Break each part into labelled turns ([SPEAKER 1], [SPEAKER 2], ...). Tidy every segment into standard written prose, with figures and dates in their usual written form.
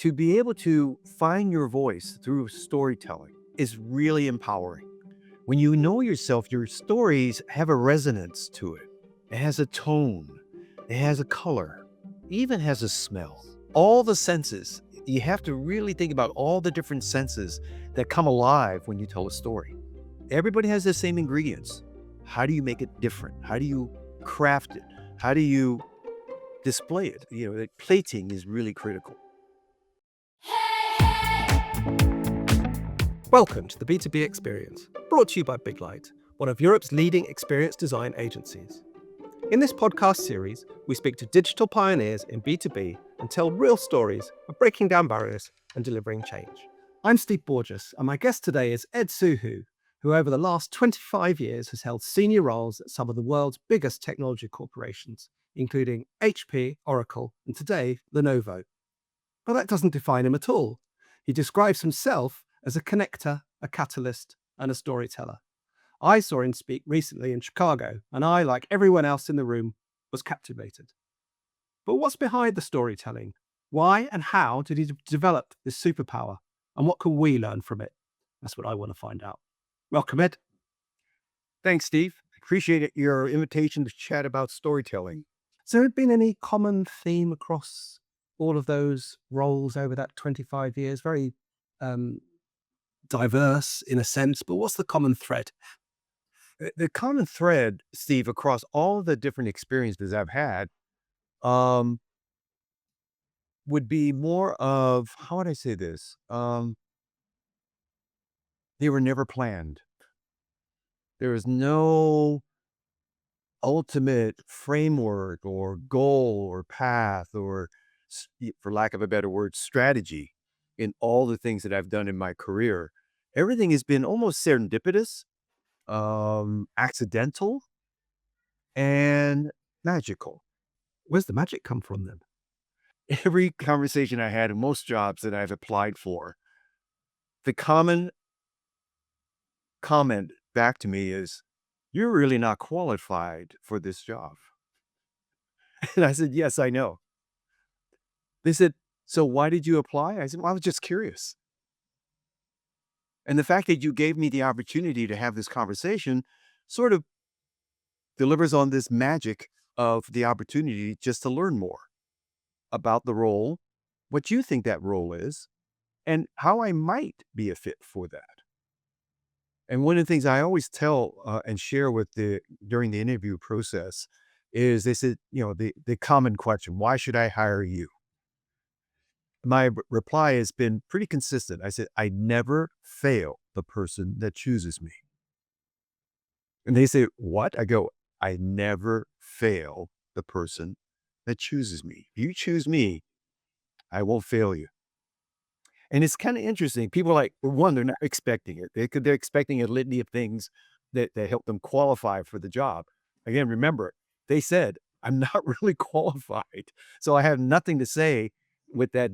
[SPEAKER 1] To be able to find your voice through storytelling is really empowering. When you know yourself, your stories have a resonance to it. It has a tone, it has a color, even has a smell. All the senses. You have to really think about all the different senses that come alive when you tell a story. Everybody has the same ingredients. How do you make it different? How do you craft it? How do you display it? Plating is really critical.
[SPEAKER 2] Welcome to the B2B Experience, brought to you by Big Light, one of Europe's leading experience design agencies. In this podcast series, we speak to digital pioneers in B2B and tell real stories of breaking down barriers and delivering change. I'm Steve Borges, and my guest today is Ed Suhu, who over the last 25 years has held senior roles at some of the world's biggest technology corporations, including HP, Oracle, and today, Lenovo. But that doesn't define him at all. He describes himself as a connector, a catalyst, and a storyteller. I saw him speak recently in Chicago, and I, like everyone else in the room, was captivated. But what's behind the storytelling? Why and how did he develop this superpower? And what can we learn from it? That's what I want to find out. Welcome, Ed.
[SPEAKER 1] Thanks, Steve. Appreciate your invitation to chat about storytelling.
[SPEAKER 2] Has there been any common theme across all of those roles over that 25 years? Very diverse in a sense, but what's the common thread?
[SPEAKER 1] The common thread, Steve, across all the different experiences I've had, um, would be more of, how would I say this? They were never planned. There was no ultimate framework or goal or path or, for lack of a better word, strategy in all the things that I've done in my career. Everything has been almost serendipitous, accidental, and magical.
[SPEAKER 2] Where's the magic come from then?
[SPEAKER 1] Every conversation I had in most jobs that I've applied for, the common comment back to me is, "You're really not qualified for this job." And I said, "Yes, I know." They said, "So why did you apply?" I said, "Well, I was just curious." And the fact that you gave me the opportunity to have this conversation sort of delivers on this magic of the opportunity just to learn more about the role, what you think that role is, and how I might be a fit for that. And one of the things I always tell and share during the interview process is they said, the common question, why should I hire you? My reply has been pretty consistent. I said, I never fail the person that chooses me. And they say, what? I go, I never fail the person that chooses me. If you choose me, I won't fail you. And it's kind of interesting. People are like, well, one, they're not expecting it. They're expecting a litany of things that help them qualify for the job. Again, remember, they said, I'm not really qualified. So I have nothing to say with that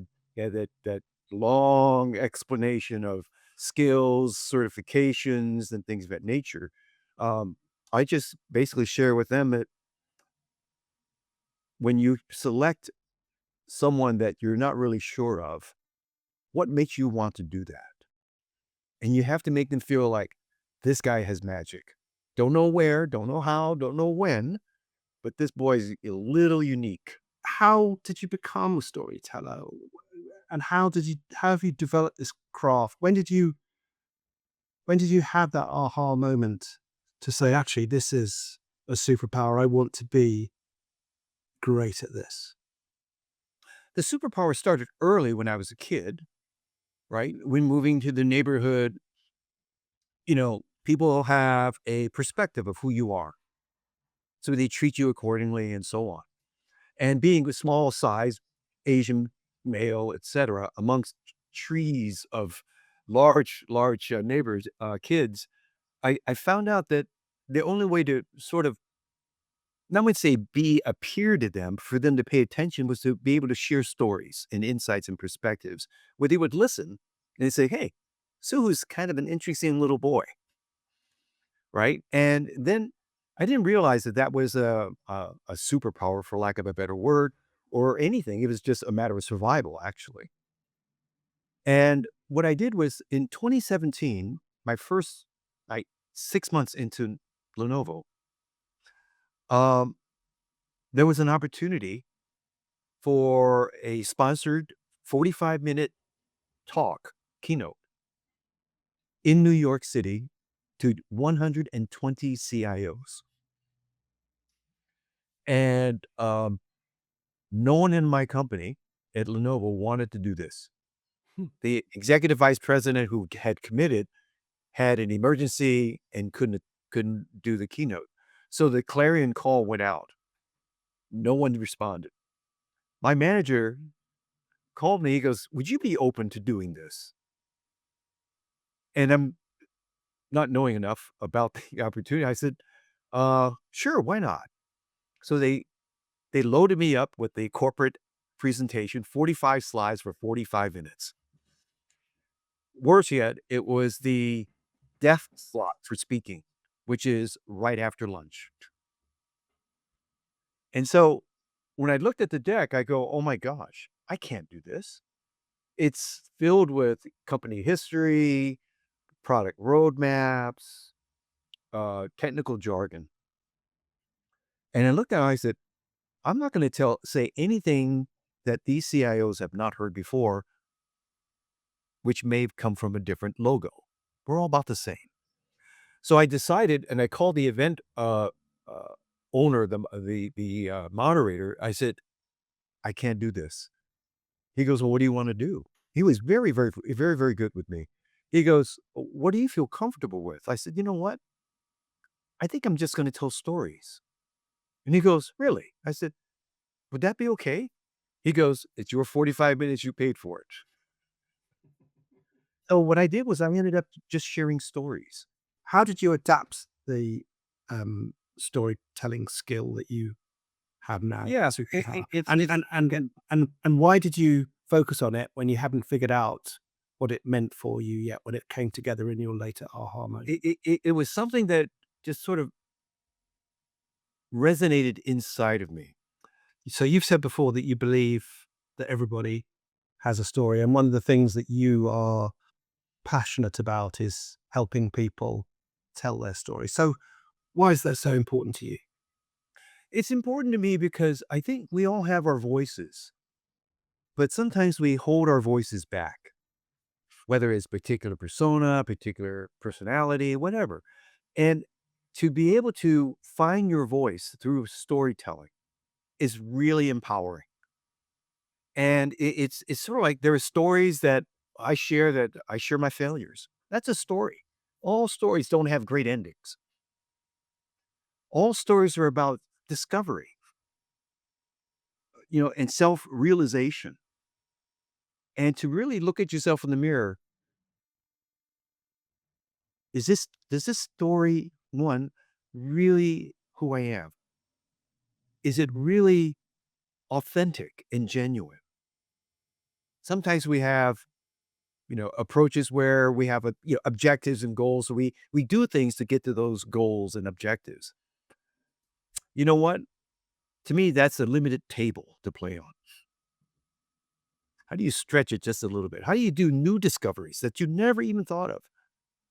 [SPEAKER 1] long explanation of skills, certifications, and things of that nature. I just basically share with them that when you select someone that you're not really sure of, what makes you want to do that? And you have to make them feel like this guy has magic. Don't know where, don't know how, don't know when, but this boy is a little unique.
[SPEAKER 2] How did you become a storyteller? And how have you developed this craft? When did you have that aha moment to say, actually, this is a superpower? I want to be great at this.
[SPEAKER 1] The superpower started early when I was a kid, right? When moving to the neighborhood, people have a perspective of who you are. So they treat you accordingly and so on. And being a small size Asian male, etc., amongst trees of large neighbors, kids, I found out that the only way to sort of, not would say appear to them, for them to pay attention, was to be able to share stories and insights and perspectives where they would listen and they say, hey, Suhu's kind of an interesting little boy. Right. And then I didn't realize that that was a superpower, for lack of a better word, or anything. It was just a matter of survival, actually. And what I did was in 2017, my first like 6 months into Lenovo, um, there was an opportunity for a sponsored 45-minute talk keynote in New York City to 120 CIOs. And no one in my company at Lenovo wanted to do this.
[SPEAKER 2] Hmm.
[SPEAKER 1] The executive vice president who had committed had an emergency and couldn't do the keynote. So the clarion call went out. No one responded. My manager called me. He goes, "Would you be open to doing this?" And I'm not knowing enough about the opportunity. I said, sure, why not?" So they loaded me up with the corporate presentation, 45 slides for 45 minutes. Worse yet, it was the deaf slot for speaking, which is right after lunch. And so when I looked at the deck, I go, "Oh my gosh, I can't do this." It's filled with company history, product roadmaps, technical jargon. And I looked at it, I said, "I'm not going to say anything that these CIOs have not heard before, which may have come from a different logo. We're all about the same." So I decided, and I called the event uh, owner, the moderator. I said, "I can't do this." He goes, "Well, what do you want to do?" He was very, very, very, very good with me. He goes, "What do you feel comfortable with?" I said, "You know what? I think I'm just going to tell stories." And he goes, "Really?" I said, "Would that be okay?" He goes, "It's your 45 minutes. You paid for it." So what I did was I ended up just sharing stories.
[SPEAKER 2] How did you adapt the storytelling skill that you have now,
[SPEAKER 1] Yeah,
[SPEAKER 2] superpower?
[SPEAKER 1] it's
[SPEAKER 2] And
[SPEAKER 1] it's
[SPEAKER 2] and and
[SPEAKER 1] and
[SPEAKER 2] and why did you focus on it when you hadn't figured out what it meant for you yet, when it came together in your later aha moment?
[SPEAKER 1] it was something that just sort of resonated inside of me.
[SPEAKER 2] So you've said before that you believe that everybody has a story, and one of the things that you are passionate about is helping people tell their story. So why is that so important to you?
[SPEAKER 1] It's important to me because I think we all have our voices, but sometimes we hold our voices back, whether it's particular persona, particular personality, whatever. And to be able to find your voice through storytelling is really empowering. And it's sort of like there are stories that I share my failures. That's a story. All stories don't have great endings. All stories are about discovery, and self-realization. And to really look at yourself in the mirror, does this story, one, really who I am? Is it really authentic and genuine? Sometimes we have, approaches where we have objectives and goals. So we do things to get to those goals and objectives. You know what? To me, that's a limited table to play on. How do you stretch it just a little bit? How do you do new discoveries that you never even thought of?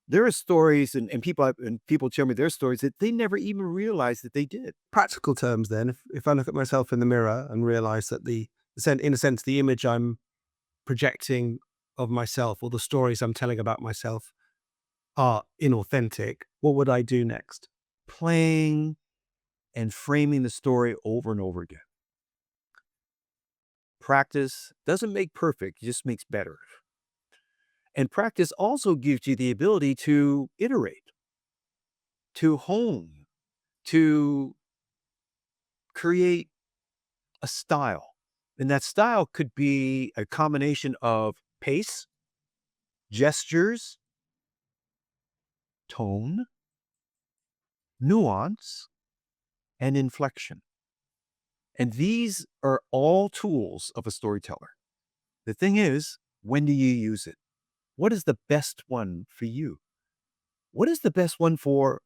[SPEAKER 1] There are stories and people tell me their stories that they never even realized that they did.
[SPEAKER 2] Practical terms, then, if I look at myself in the mirror and realize that in a sense, the image I'm projecting of myself or the stories I'm telling about myself are inauthentic, what would I do next?
[SPEAKER 1] Playing and framing the story over and over again. Practice doesn't make perfect, it just makes better. And practice also gives you the ability to iterate, to hone, to create a style. And that style could be a combination of pace, gestures, tone, nuance, and inflection. And these are all tools of a storyteller. The thing is, when do you use it? What is the best one for you? What is the best one for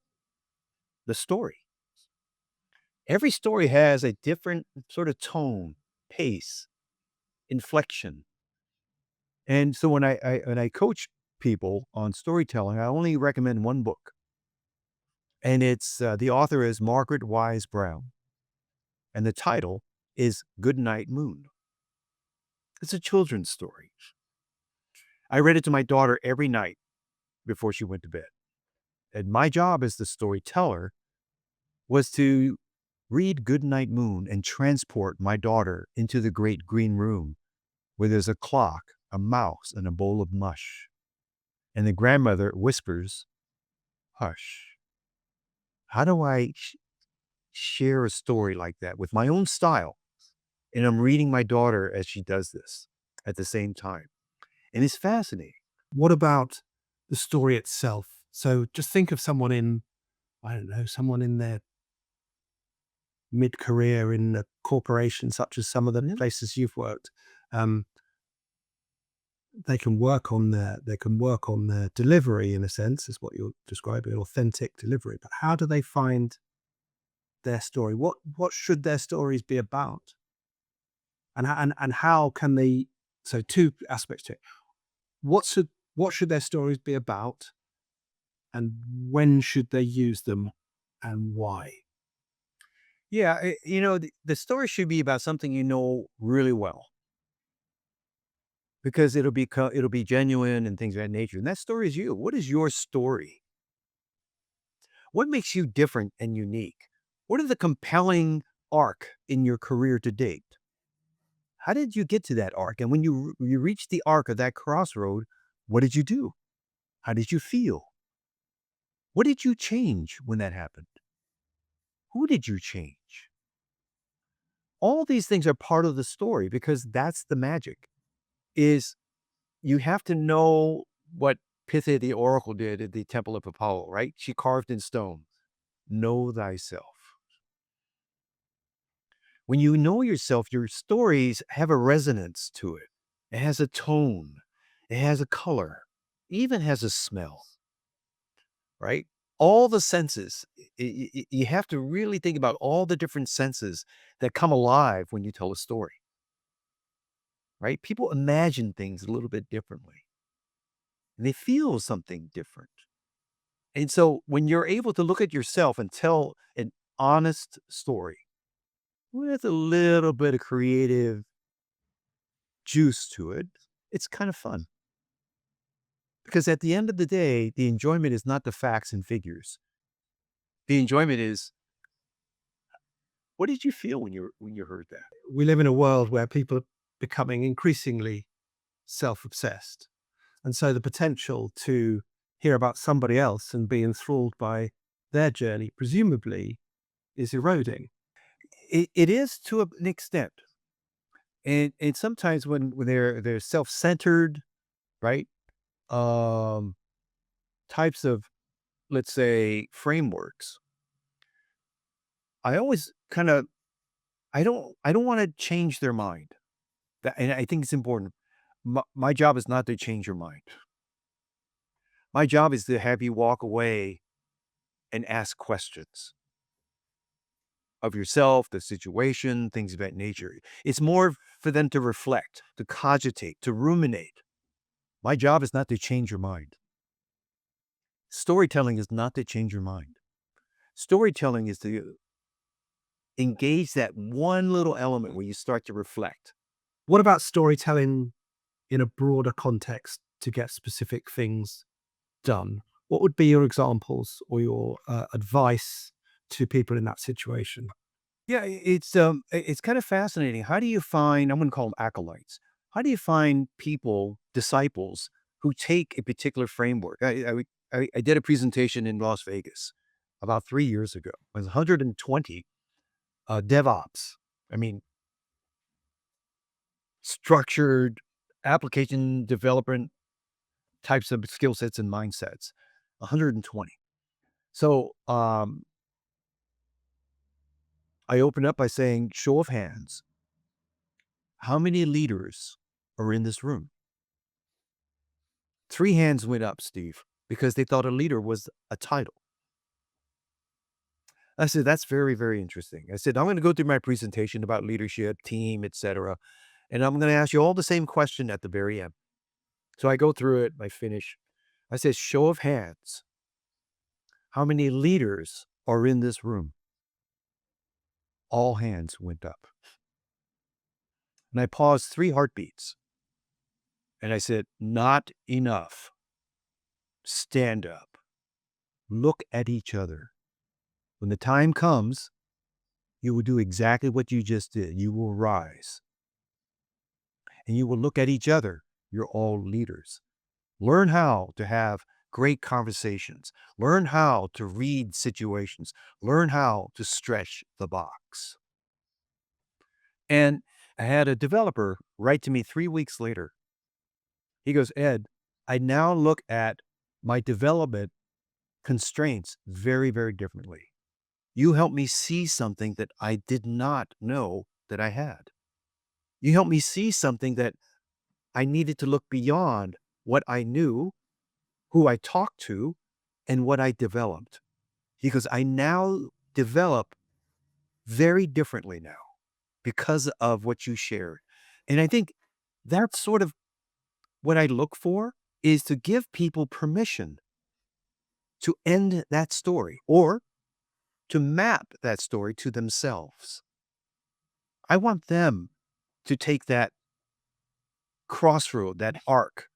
[SPEAKER 1] the story? Every story has a different sort of tone, pace, inflection. And so when I coach people on storytelling, I only recommend one book, and the author is Margaret Wise Brown, and the title is Good Night Moon. It's a children's story. I read it to my daughter every night before she went to bed. And my job as the storyteller was to read Good Night Moon and transport my daughter into the great green room where there's a clock, a mouse, and a bowl of mush. And the grandmother whispers, "Hush." How do I share a story like that with my own style? And I'm reading my daughter as she does this at the same time. And it's fascinating.
[SPEAKER 2] What about the story itself? So just think of someone in, I don't know, someone in their mid-career in a corporation, such as some of the
[SPEAKER 1] Yeah.
[SPEAKER 2] places you've worked. Um, they can work on their delivery, in a sense, is what you're describing, authentic delivery. But how do they find their story? What should their stories be about? And how can they? So two aspects to it. What should their stories be about, and when should they use them, and why?
[SPEAKER 1] Yeah, the story should be about something you know really well because it'll be genuine and things of that nature. And that story is you. What is your story? What makes you different and unique? What are the compelling arc in your career to date? How did you get to that arc? And when you reached the arc of that crossroad, what did you do? How did you feel? What did you change when that happened? Who did you change? All these things are part of the story because that's the magic. Is you have to know what Pithe the oracle did at the temple of Apollo, right? She carved in stone, "Know thyself." When you know yourself, your stories have a resonance to it. It has a tone, it has a color, even has a smell, right? All the senses. You have to really think about all the different senses that come alive when you tell a story, right? People imagine things a little bit differently, and they feel something different. And so when you're able to look at yourself and tell an honest story with a little bit of creative juice to it, it's kind of fun. Because at the end of the day, the enjoyment is not the facts and figures. The enjoyment is, what did you feel when you heard that?
[SPEAKER 2] We live in a world where people are becoming increasingly self-obsessed. And so the potential to hear about somebody else and be enthralled by their journey, presumably, is eroding.
[SPEAKER 1] It is to an extent. And sometimes when they're self-centered, right? Um, types of, let's say, frameworks, I always kind of I don't want to change their mind. And I think it's important. My job is not to change your mind. My job is to have you walk away and ask questions of yourself, the situation, things of that nature. It's more for them to reflect, to cogitate, to ruminate. My job is not to change your mind. Storytelling is not to change your mind. Storytelling is to engage that one little element where you start to reflect.
[SPEAKER 2] What about storytelling in a broader context to get specific things done? What would be your examples or your advice to people in that situation?
[SPEAKER 1] Yeah, it's kind of fascinating. How do you find, I'm going to call them acolytes. How do you find people, disciples who take a particular framework? I did a presentation in Las Vegas about 3 years ago. It was 120 DevOps. I mean, structured application development types of skill sets and mindsets. 120. So I opened up by saying, show of hands, how many leaders are in this room? 3 hands went up, Steve, because they thought a leader was a title. I said, "That's very, very interesting." I said, "I'm gonna go through my presentation about leadership, team, etcetera, and I'm gonna ask you all the same question at the very end. So I go through it, I finish. I said, show of hands, how many leaders are in this room? All hands went up. And I paused 3 heartbeats. And I said, not enough. Stand up. Look at each other. When the time comes, you will do exactly what you just did. You will rise and you will look at each other. You're all leaders. Learn how to have great conversations. Learn how to read situations. Learn how to stretch the box. And I had a developer write to me 3 weeks later. He goes, Ed, I now look at my development constraints very, very differently. You helped me see something that I did not know that I had. You helped me see something that I needed to look beyond what I knew, who I talked to, and what I developed. Because I now develop very differently now because of what you shared. And I think that's sort of what I look for is to give people permission to end that story or to map that story to themselves. I want them to take that crossroad, that arc,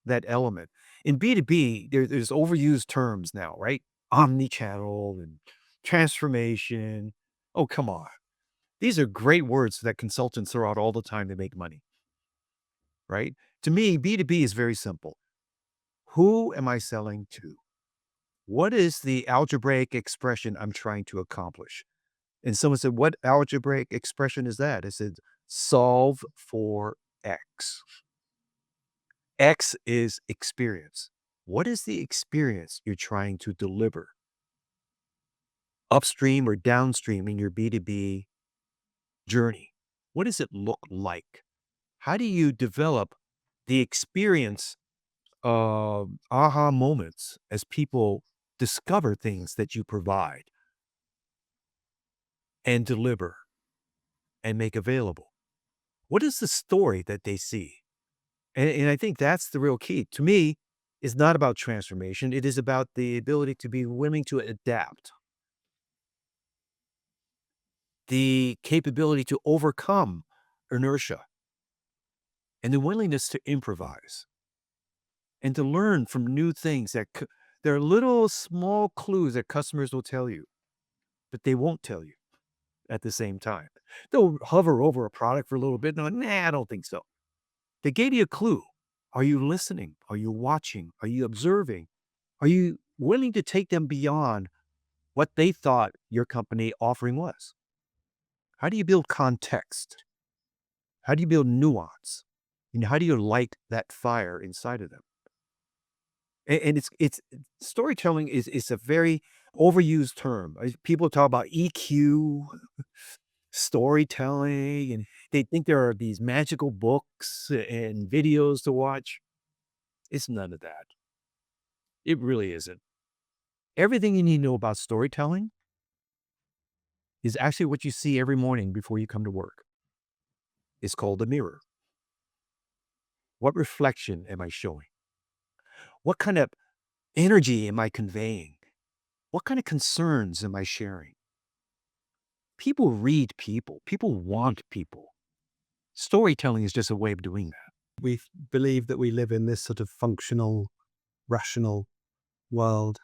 [SPEAKER 1] that element. In B2B, there's overused terms now, right? Omni-channel and transformation. Oh, come on. These are great words that consultants throw out all the time to make money, right? To me, B2B is very simple. Who am I selling to? What is the algebraic expression I'm trying to accomplish? And someone said, what algebraic expression is that? I said, solve for X. X is experience. What is the experience you're trying to deliver? Upstream or downstream in your B2B journey? What does it look like? How do you develop the experience of aha moments as people discover things that you provide and deliver and make available? What is the story that they see? And I think that's the real key. To me, it's not about transformation. It is about the ability to be willing to adapt, the capability to overcome inertia, and the willingness to improvise and to learn from new things there are little small clues that customers will tell you, but they won't tell you at the same time. They'll hover over a product for a little bit and they're like, nah, I don't think so. They gave you a clue. Are you listening? Are you watching? Are you observing? Are you willing to take them beyond what they thought your company offering was? How do you build context? How do you build nuance? And how do you light that fire inside of them? And it's storytelling is a very overused term. People talk about EQ, storytelling, and they think there are these magical books and videos to watch. It's none of that. It really isn't. Everything you need to know about storytelling is actually what you see every morning before you come to work. It's called a mirror. What reflection am I showing? What kind of energy am I conveying? What kind of concerns am I sharing? People read people. People want people. Storytelling is just a way of doing that.
[SPEAKER 2] We believe that we live in this sort of functional, rational world,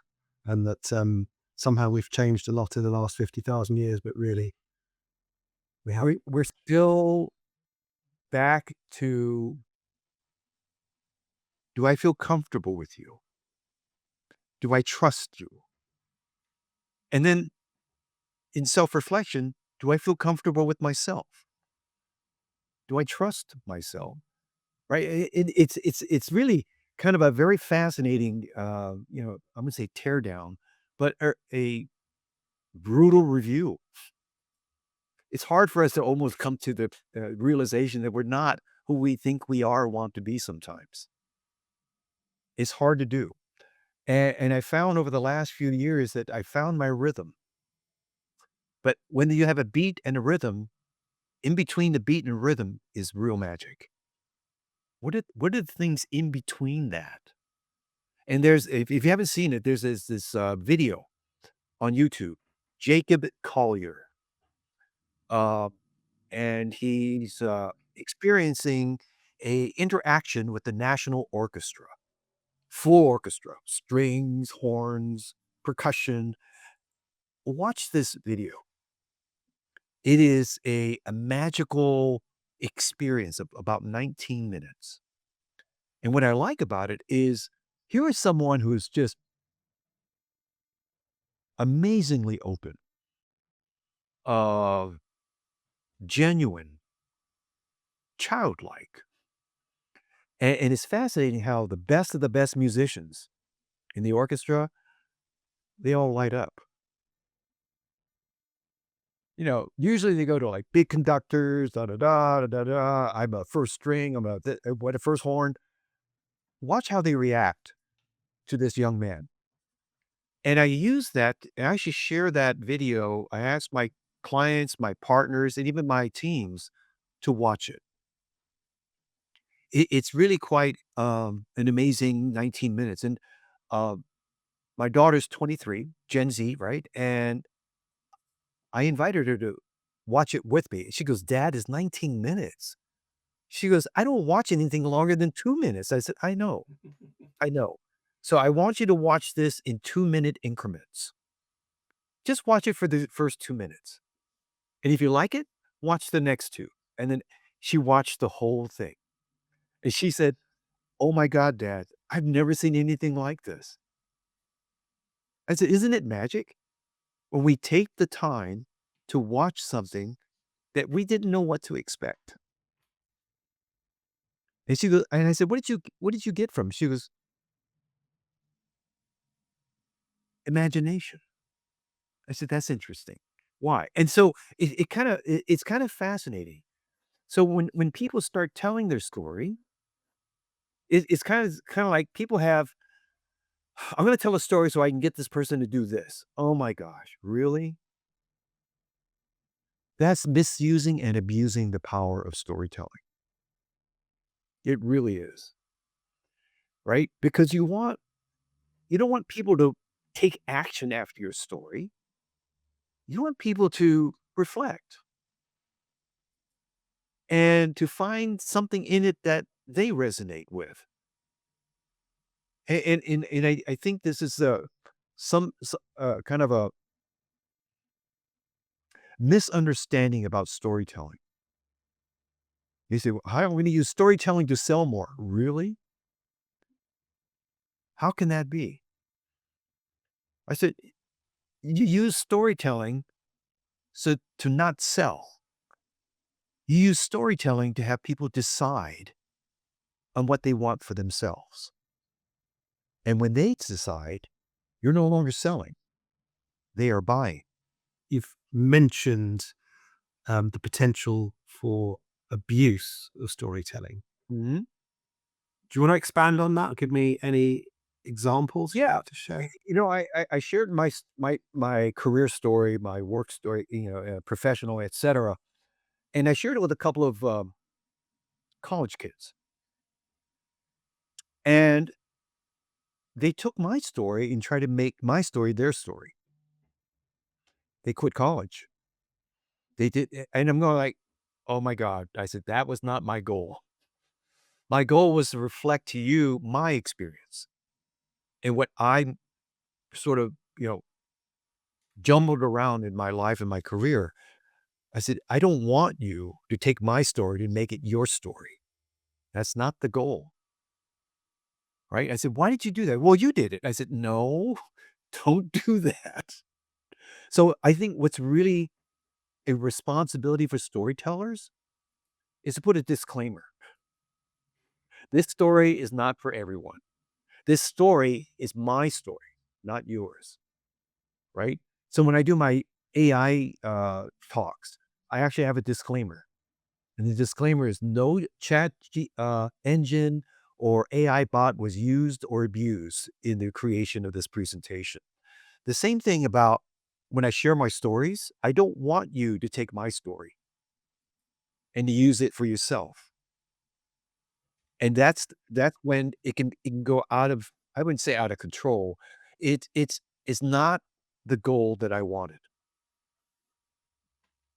[SPEAKER 2] and that somehow we've changed a lot in the last 50,000 years, but really we haven't.
[SPEAKER 1] We're still back to, do I feel comfortable with you? Do I trust you? And then in self-reflection, do I feel comfortable with myself? Do I trust myself? Right? It's really kind of a very fascinating, I'm gonna say tear down, but a brutal review. It's hard for us to almost come to the realization that we're not who we think we are or want to be sometimes. It's hard to do. And I found over the last few years that I found my rhythm. But when you have a beat and a rhythm, in between the beat and rhythm is real magic. what are the things in between that? And there's if you haven't seen it, there's this video on YouTube, Jacob Collier, uh, and he's experiencing a interaction with the National Orchestra, full orchestra, strings, horns, percussion. Watch this video. It is a magical experience of about 19 minutes. And what I like about it is here is someone who is just amazingly open, uh, genuine, childlike. And it's fascinating how the best of the best musicians in the orchestra, they all light up. Usually they go to like big conductors, da da da da da da. I'm a first string, I'm what a first horn. Watch how they react to this young man. And I use that, I actually share that video. I ask my clients, my partners, and even my teams to watch it. It's really quite an amazing 19 minutes. And uh, my daughter's 23, Gen Z, right? And I invited her to watch it with me. She goes, Dad, is 19 minutes. She goes, I don't watch anything longer than 2 minutes. I said, I know, I know. So I want you to watch this in 2 minute increments. Just watch it for the first 2 minutes. And if you like it, watch the next two. And then she watched the whole thing. And she said, oh my God, Dad, I've never seen anything like this. I said, isn't it magic? When we take the time to watch something that we didn't know what to expect. And she goes, and I said, what did you get from it? She goes, imagination. I said, that's interesting. Why? And so it's kind of fascinating. So when people start telling their story, it's kind of like people have, I'm going to tell a story so I can get this person to do this. Oh my gosh, really? That's misusing and abusing the power of storytelling. It really is, right? Because you don't want people to take action after your story. You want people to reflect and to find something in it that they resonate with. And I think this is kind of a misunderstanding about storytelling. You say, well, how am I going to use storytelling to sell more? Really? How can that be? I said, you use storytelling so to not sell. You use storytelling to have people decide on what they want for themselves. And when they decide, you're no longer selling, they are buying.
[SPEAKER 2] You've mentioned the potential for abuse of storytelling.
[SPEAKER 1] Mhm.
[SPEAKER 2] Do you want to expand on that? Give me any examples you'd
[SPEAKER 1] Yeah.
[SPEAKER 2] like to share?
[SPEAKER 1] I shared my career story, my work story, professional, etc. And I shared it with a couple of college kids. And they took my story and tried to make my story their story. They quit college. They did, and I'm going like, "Oh my god." I said, "That was not my goal. My goal was to reflect to you my experience and what I sort of, jumbled around in my life and my career." I said, "I don't want you to take my story to make it your story. That's not the goal." Right? I said, "Why did you do that?" "Well, you did it." I said, "No, don't do that." So I think what's really a responsibility for storytellers is to put a disclaimer. This story is not for everyone. This story is my story, not yours, right? So when I do my AI talks, I actually have a disclaimer. And the disclaimer is no engine or AI bot was used or abused in the creation of this presentation. The same thing about when I share my stories, I don't want you to take my story and to use it for yourself. And that's when it can go out of, I wouldn't say out of control. It's not the goal that I wanted.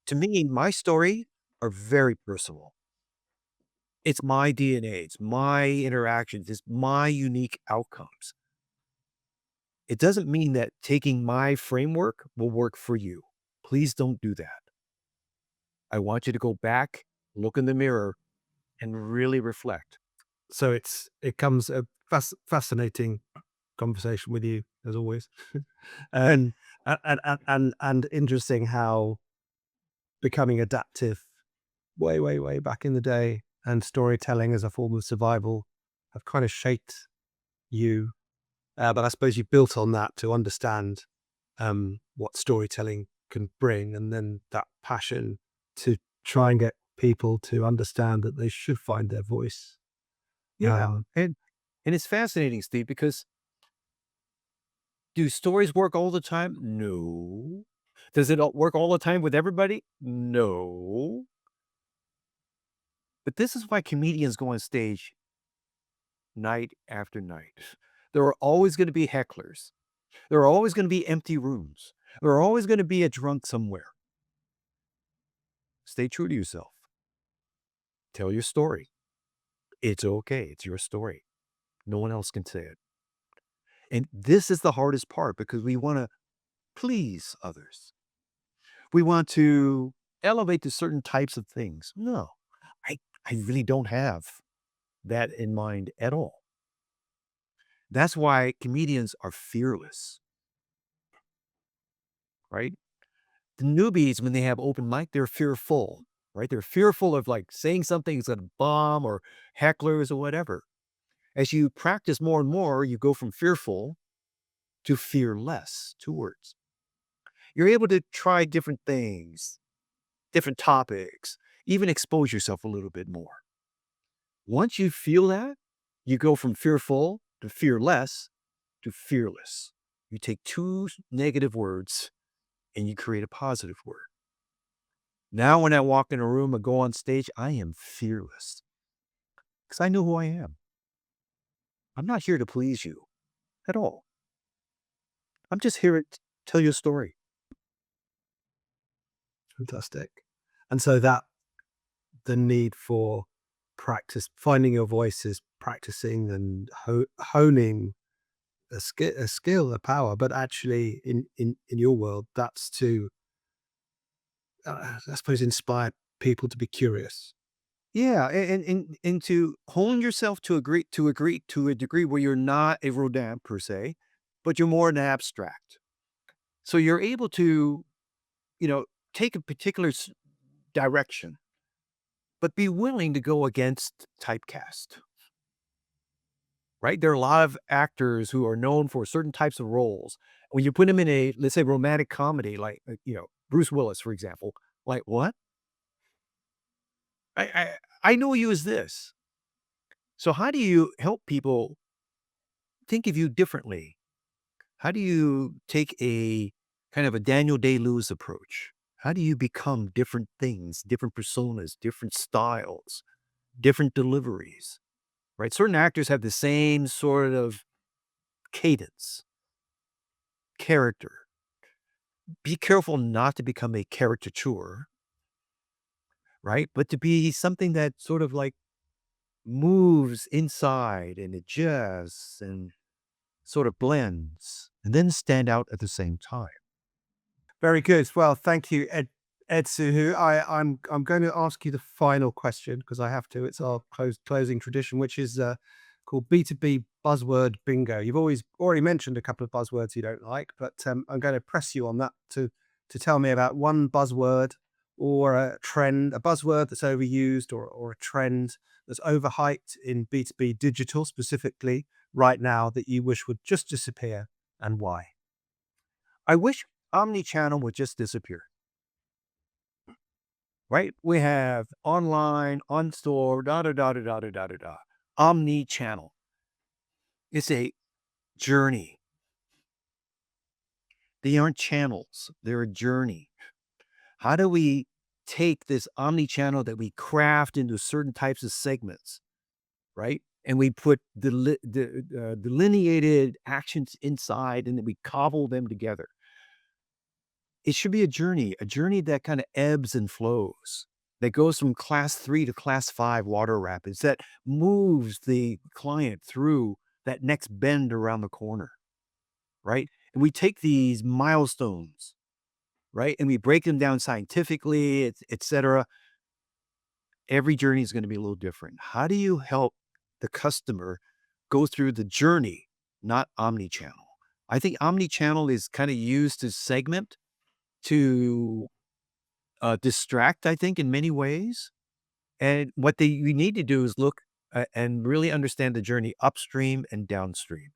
[SPEAKER 1] To me, my story are very personal. It's my DNA, it's my interactions, it's my unique outcomes. It doesn't mean that taking my framework will work for you. Please don't do that. I want you to go back, look in the mirror, and really reflect.
[SPEAKER 2] So it comes a fascinating conversation with you as always, and and interesting how becoming adaptive way back in the day and storytelling as a form of survival have kind of shaped you. But I suppose you built on that to understand what storytelling can bring, and then that passion to try and get people to understand that they should find their voice.
[SPEAKER 1] Yeah,
[SPEAKER 2] Um,
[SPEAKER 1] and it's fascinating, Steve, because do stories work all the time? No. Does it all work all the time with everybody? No. But this is why comedians go on stage night after night. There are always gonna be hecklers. There are always gonna be empty rooms. There are always gonna be a drunk somewhere. Stay true to yourself. Tell your story. It's okay. It's your story. No one else can say it. And this is the hardest part because we wanna please others. We want to elevate to certain types of things. No, I I really don't have that in mind at all. That's why comedians are fearless, right? The newbies, when they have open mic, they're fearful, right? They're fearful of like saying something is going to bomb or hecklers or whatever. As you practice more and more, you go from fearful to fearless, two words. You're able to try different things, different topics, even expose yourself a little bit more. Once you feel that, you go from fearful to fearless to fearless. You take two negative words and you create a positive word. Now, when I walk in a room and go on stage, I am fearless because I know who I am. I'm not here to please you at all. I'm just here to tell you a story.
[SPEAKER 2] Fantastic. And so that the need for practice, finding your voices, practicing and honing a skill, a power, but actually in your world, that's to, I suppose, inspire people to be curious.
[SPEAKER 1] Yeah, and to hone yourself to agree to a degree where you're not a Rodin per se, but you're more an abstract. So you're able to, you know, take a particular direction, but be willing to go against typecast. Right? There are a lot of actors who are known for certain types of roles. When you put them in a, let's say, romantic comedy, like, Bruce Willis, for example, like, what? I know you as this. So how do you help people think of you differently? How do you take a kind of a Daniel Day-Lewis approach? How do you become different things, different personas, different styles, different deliveries, right? Certain actors have the same sort of cadence, character. Be careful not to become a caricature, right? But to be something that sort of like moves inside and adjusts and sort of blends and then stand out at the same time.
[SPEAKER 2] Very good. Well, thank you, Ed Suhu. I'm going to ask you the final question because I have to. It's our closing tradition, which is called B2B buzzword bingo. You've already mentioned a couple of buzzwords you don't like, but I'm going to press you on that to tell me about one buzzword or a trend, a buzzword that's overused or a trend that's overhyped in B2B digital specifically right now that you wish would just disappear and why.
[SPEAKER 1] I wish omni-channel would just disappear, right? We have online, on store, da da da da da da da da da. Omni-channel. It's a journey. They aren't channels, they're a journey. How do we take this omni-channel that we craft into certain types of segments, right? And we put delineated actions inside, and then we cobble them together. It should be a journey that kind of ebbs and flows, that goes from class 3 to class 5 water rapids, that moves the client through that next bend around the corner, right? And we take these milestones, right? And we break them down scientifically, et cetera. Every journey is going to be a little different. How do you help the customer go through the journey, not omni-channel? I think omni-channel is kind of used to segment, to distract, I think, in many ways. And what you need to do is look and really understand the journey upstream and downstream.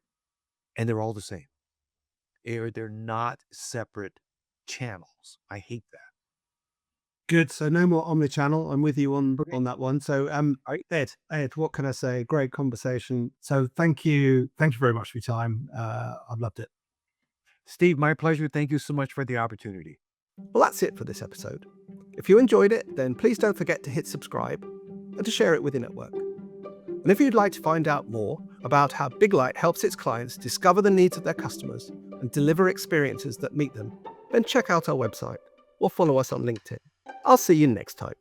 [SPEAKER 1] And they're all the same. They're not separate channels. I hate that.
[SPEAKER 2] Good. So no more omnichannel. I'm with you on
[SPEAKER 1] Great.
[SPEAKER 2] that one. So
[SPEAKER 1] Right.
[SPEAKER 2] Ed, what can I say? Great conversation. So thank you very much for your time. I've loved it.
[SPEAKER 1] Steve, my pleasure. Thank you so much for the opportunity.
[SPEAKER 2] Well, that's it for this episode. If you enjoyed it, then please don't forget to hit subscribe and to share it with your network. And if you'd like to find out more about how Big Light helps its clients discover the needs of their customers and deliver experiences that meet them, then check out our website or follow us on LinkedIn. I'll see you next time.